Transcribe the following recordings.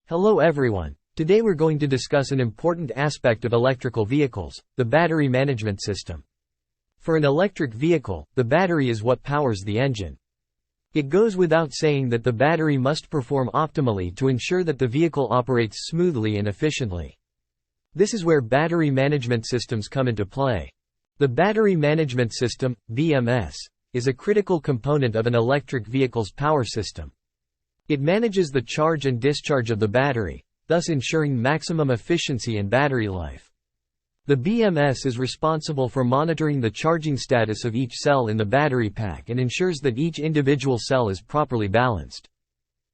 Hello everyone. Today we're going to discuss an important aspect of electrical vehicles, the battery management system. For an electric vehicle, the battery is what powers the engine. It goes without saying that the battery must perform optimally to ensure that the vehicle operates smoothly and efficiently. This is where battery management systems come into play. The battery management system, BMS, is a critical component of an electric vehicle's power system. It manages the charge and discharge of the battery, thus ensuring maximum efficiency and battery life. The BMS is responsible for monitoring the charging status of each cell in the battery pack and ensures that each individual cell is properly balanced.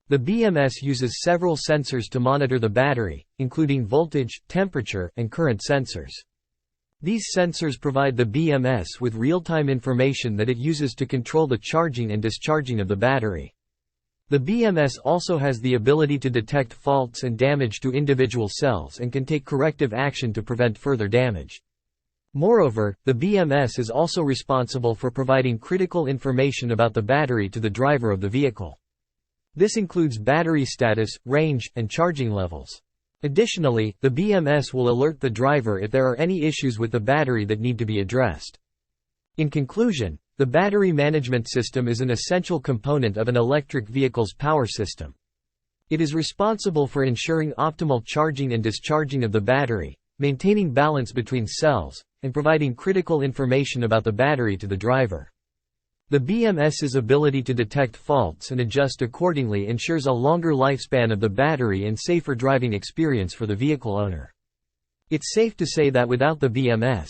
The BMS uses several sensors to monitor the battery, including voltage, temperature, and current sensors. These sensors provide the BMS with real-time information that it uses to control the charging and discharging of the battery. The BMS also has the ability to detect faults and damage to individual cells and can take corrective action to prevent further damage. Moreover, the BMS is also responsible for providing critical information about the battery to the driver of the vehicle. This includes battery status, range, and charging levels. Additionally, the BMS will alert the driver if there are any issues with the battery that need to be addressed. In conclusion, the battery management system is an essential component of an electric vehicle's power system. It is responsible for ensuring optimal charging and discharging of the battery, maintaining balance between cells, and providing critical information about the battery to the driver. The BMS's ability to detect faults and adjust accordingly ensures a longer lifespan of the battery and safer driving experience for the vehicle owner. It's safe to say that without the BMS,